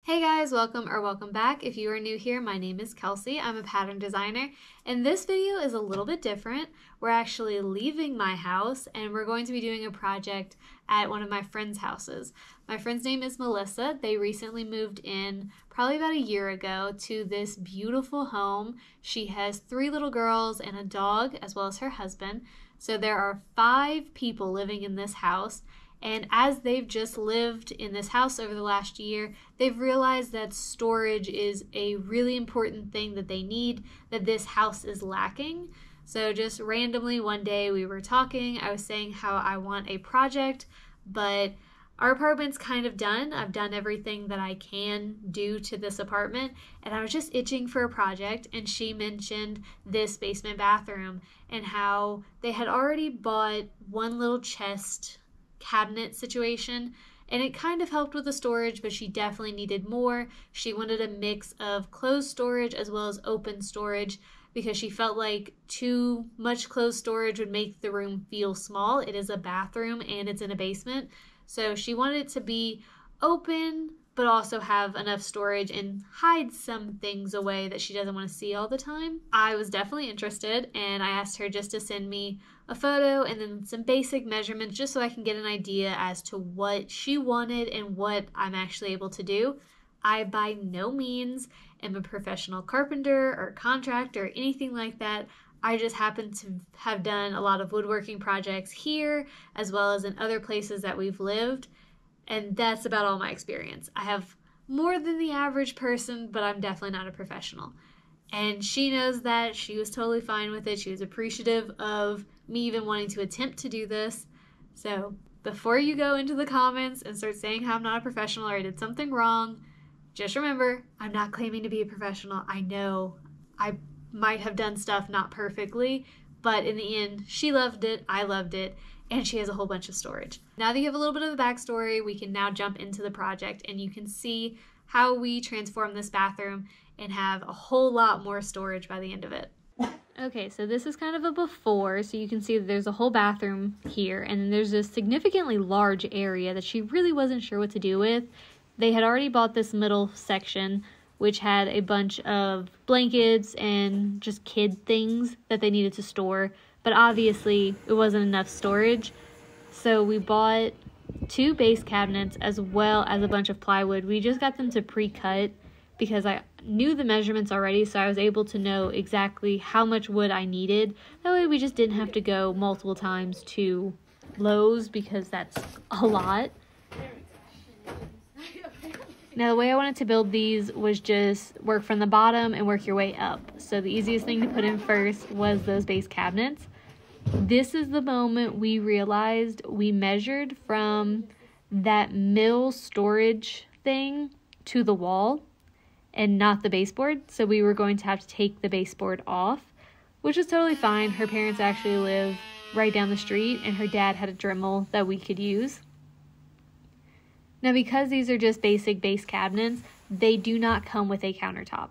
Hey guys, welcome back. If you are new here, my name is Kelsey. I'm a pattern designer, and this video is a little bit different. We're actually leaving my house and we're going to be doing a project at one of my friends' houses. My friend's name is Melissa. They recently moved in probably about a year ago to this beautiful home. She has 3 little girls and a dog, as well as her husband. So there are 5 people living in this house. And as they've just lived in this house over the last year, they've realized that storage is a really important thing that they need, that this house is lacking. So just randomly one day we were talking, I was saying how I want a project, but our apartment's kind of done. I've done everything that I can do to this apartment, and I was just itching for a project, and she mentioned this basement bathroom and how they had already bought one little chest cabinet situation, and it kind of helped with the storage, but she definitely needed more. She wanted a mix of closed storage as well as open storage because she felt like too much closed storage would make the room feel small. It is a bathroom and it's in a basement, so she wanted it to be open but also have enough storage and hide some things away that she doesn't want to see all the time. I was definitely interested, and I asked her just to send me a photo and then some basic measurements just so I can get an idea as to what she wanted and what I'm actually able to do. I by no means am a professional carpenter or contractor or anything like that. I just happen to have done a lot of woodworking projects here as well as in other places that we've lived. And that's about all my experience. I have more than the average person, but I'm definitely not a professional. And she knows that. She was totally fine with it. She was appreciative of me even wanting to attempt to do this. So before you go into the comments and start saying how I'm not a professional or I did something wrong, just remember, I'm not claiming to be a professional. I know I might have done stuff not perfectly, but in the end, she loved it, I loved it, and she has a whole bunch of storage. Now that you have a little bit of the backstory, we can now jump into the project and you can see how we transform this bathroom and have a whole lot more storage by the end of it. Okay, so this is kind of a before, so you can see that there's a whole bathroom here, and then there's a significantly large area that she really wasn't sure what to do with. They had already bought this middle section, which had a bunch of blankets and just kid things that they needed to store, but obviously it wasn't enough storage. So we bought 2 base cabinets as well as a bunch of plywood. We just got them to pre-cut because I knew the measurements already, so I was able to know exactly how much wood I needed. That way we just didn't have to go multiple times to Lowe's because that's a lot. Now the way I wanted to build these was just work from the bottom and work your way up. So the easiest thing to put in first was those base cabinets. This is the moment we realized we measured from that mill storage thing to the wall and not the baseboard. So we were going to have to take the baseboard off, which is totally fine. Her parents actually live right down the street and her dad had a Dremel that we could use. Now, because these are just basic base cabinets, they do not come with a countertop.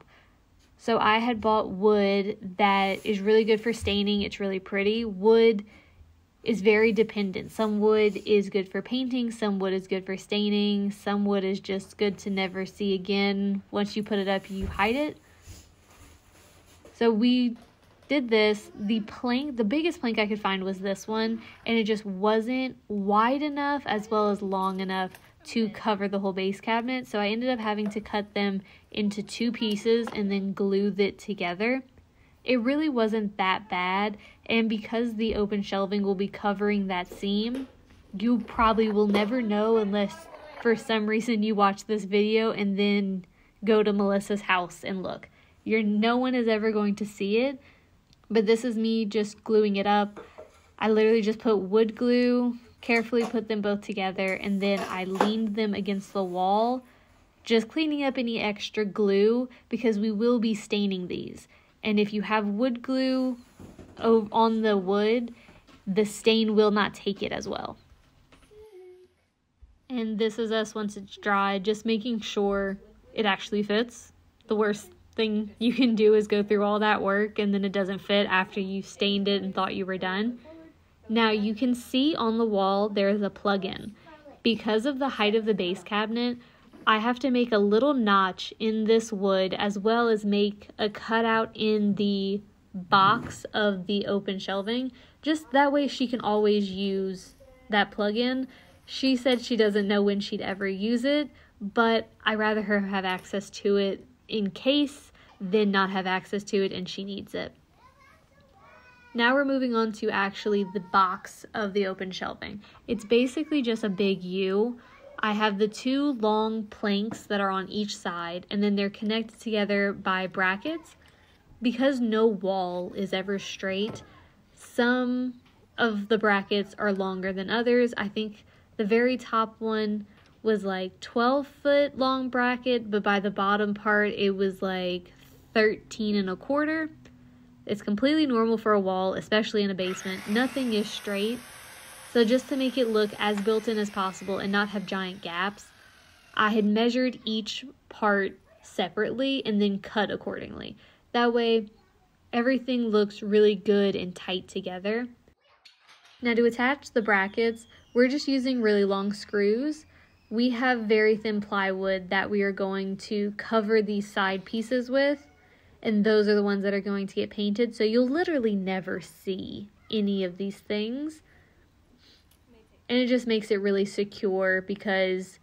So I had bought wood that is really good for staining. It's really pretty. Wood is very dependent. Some wood is good for painting. Some wood is good for staining. Some wood is just good to never see again. Once you put it up, you hide it. So we did this. The biggest plank I could find was this one, and it just wasn't wide enough as well as long enough to cover the whole base cabinet, so I ended up having to cut them into 2 pieces and then glue it together. It really wasn't that bad, and because the open shelving will be covering that seam, you probably will never know unless for some reason you watch this video and then go to Melissa's house and look. No one is ever going to see it, but this is me just gluing it up. I literally just put wood glue, carefully put them both together, and then I leaned them against the wall, just cleaning up any extra glue because we will be staining these. And if you have wood glue on the wood, the stain will not take it as well. And this is us once it's dry, just making sure it actually fits. The worst thing you can do is go through all that work and then it doesn't fit after you stained it and thought you were done. Now you can see on the wall there is a plug-in. Because of the height of the base cabinet, I have to make a little notch in this wood as well as make a cutout in the box of the open shelving. Just that way she can always use that plug-in. She said she doesn't know when she'd ever use it, but I'd rather her have access to it in case than not have access to it and she needs it. Now we're moving on to actually the box of the open shelving. It's basically just a big U. I have the two long planks that are on each side, and then they're connected together by brackets. Because no wall is ever straight, some of the brackets are longer than others. I think the very top one was like 12-foot long bracket, but by the bottom part it was like 13 1/4. It's completely normal for a wall, especially in a basement. Nothing is straight. So just to make it look as built in as possible and not have giant gaps, I had measured each part separately and then cut accordingly. That way, everything looks really good and tight together. Now to attach the brackets, we're just using really long screws. We have very thin plywood that we are going to cover these side pieces with, and those are the ones that are going to get painted, so you'll literally never see any of these things. And it just makes it really secure because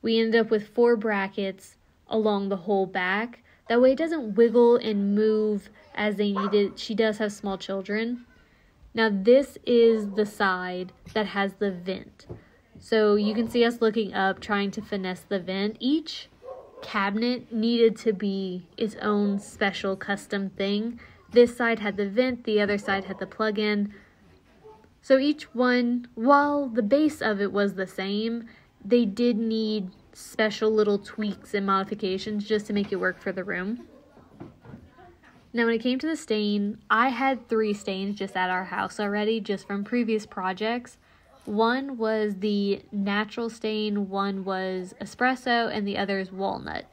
we ended up with 4 brackets along the whole back. That way it doesn't wiggle and move as they need it. She does have small children. Now this is the side that has the vent. So you can see us looking up trying to finesse the vent. Each cabinet needed to be its own special custom thing. This side had the vent, the other side had the plug-in. So each one, while the base of it was the same, they did need special little tweaks and modifications just to make it work for the room. Now when it came to the stain, I had 3 stains just at our house already, just from previous projects. One was the natural stain, one was espresso, and the other is walnut.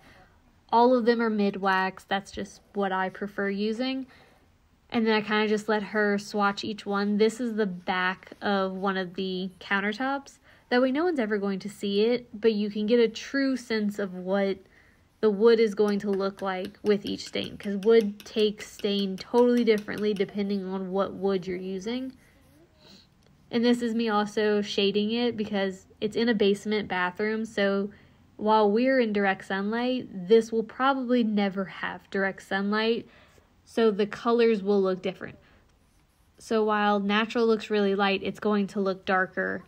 All of them are mid-wax, that's just what I prefer using. And then I kind of just let her swatch each one. This is the back of one of the countertops. That way no one's ever going to see it, but you can get a true sense of what the wood is going to look like with each stain. Because wood takes stain totally differently depending on what wood you're using. And this is me also shading it because it's in a basement bathroom. So while we're in direct sunlight, this will probably never have direct sunlight. So the colors will look different. So while natural looks really light, it's going to look darker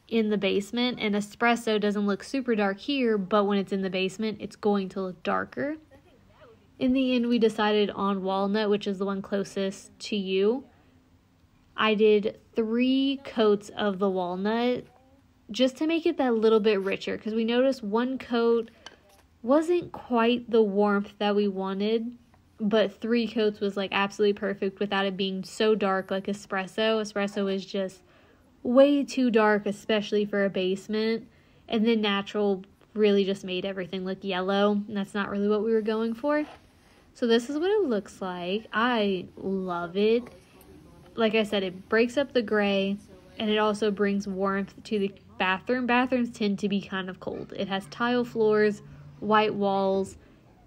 in the basement. And espresso doesn't look super dark here, but when it's in the basement, it's going to look darker. In the end, we decided on walnut, which is the one closest to you. I did 3 coats of the walnut just to make it that little bit richer, because we noticed one coat wasn't quite the warmth that we wanted. But 3 coats was like absolutely perfect without it being so dark like espresso. Espresso is just way too dark, especially for a basement. And then natural really just made everything look yellow. And that's not really what we were going for. So this is what it looks like. I love it. Like I said, it breaks up the gray. And it also brings warmth to the bathroom. Bathrooms tend to be kind of cold. It has tile floors, white walls.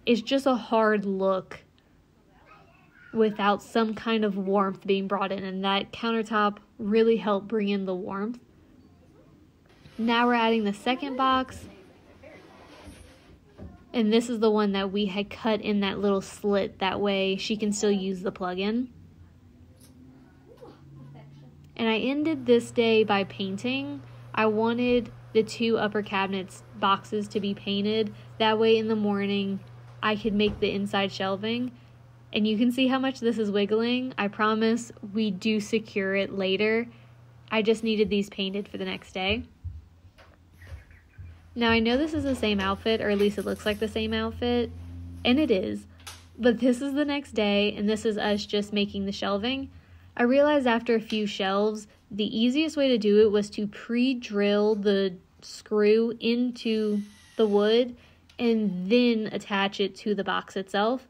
It's just a hard look without some kind of warmth being brought in, and that countertop really helped bring in the warmth. Now we're adding the second box, and this is the one that we had cut in that little slit, that way she can still use the plug-in. And I ended this day by painting. I wanted the 2 upper cabinets boxes to be painted, that way in the morning I could make the inside shelving. And you can see how much this is wiggling. I promise we do secure it later. I just needed these painted for the next day. Now I know this is the same outfit, or at least it looks like the same outfit, and it is. But this is the next day, and this is us just making the shelving. I realized after a few shelves, the easiest way to do it was to pre-drill the screw into the wood and then attach it to the box itself.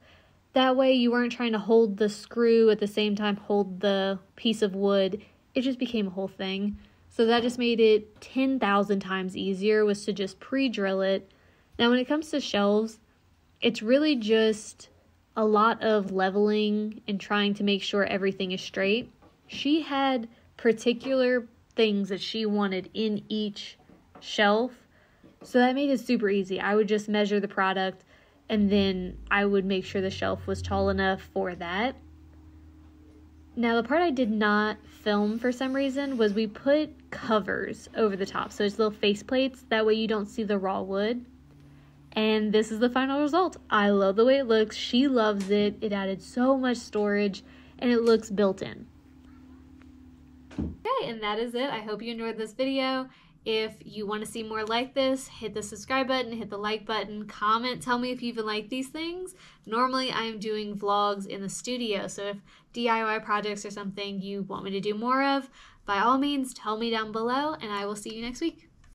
That way you weren't trying to hold the screw at the same time hold the piece of wood. It just became a whole thing. So that just made it 10,000 times easier, was to just pre-drill it Now when it comes to shelves, it's really just a lot of leveling and trying to make sure everything is straight. She had particular things that she wanted in each shelf, so that made it super easy. I would just measure the product and then I would make sure the shelf was tall enough for that. Now the part I did not film for some reason was we put covers over the top, so it's little face plates, that way you don't see the raw wood. And this is the final result. I love the way it looks. She loves it. It added so much storage and it looks built in. Okay, and that is it. I hope you enjoyed this video. If you want to see more like this, hit the subscribe button, hit the like button, comment, tell me if you even like these things. Normally I'm doing vlogs in the studio, so if DIY projects or something you want me to do more of, by all means tell me down below and I will see you next week.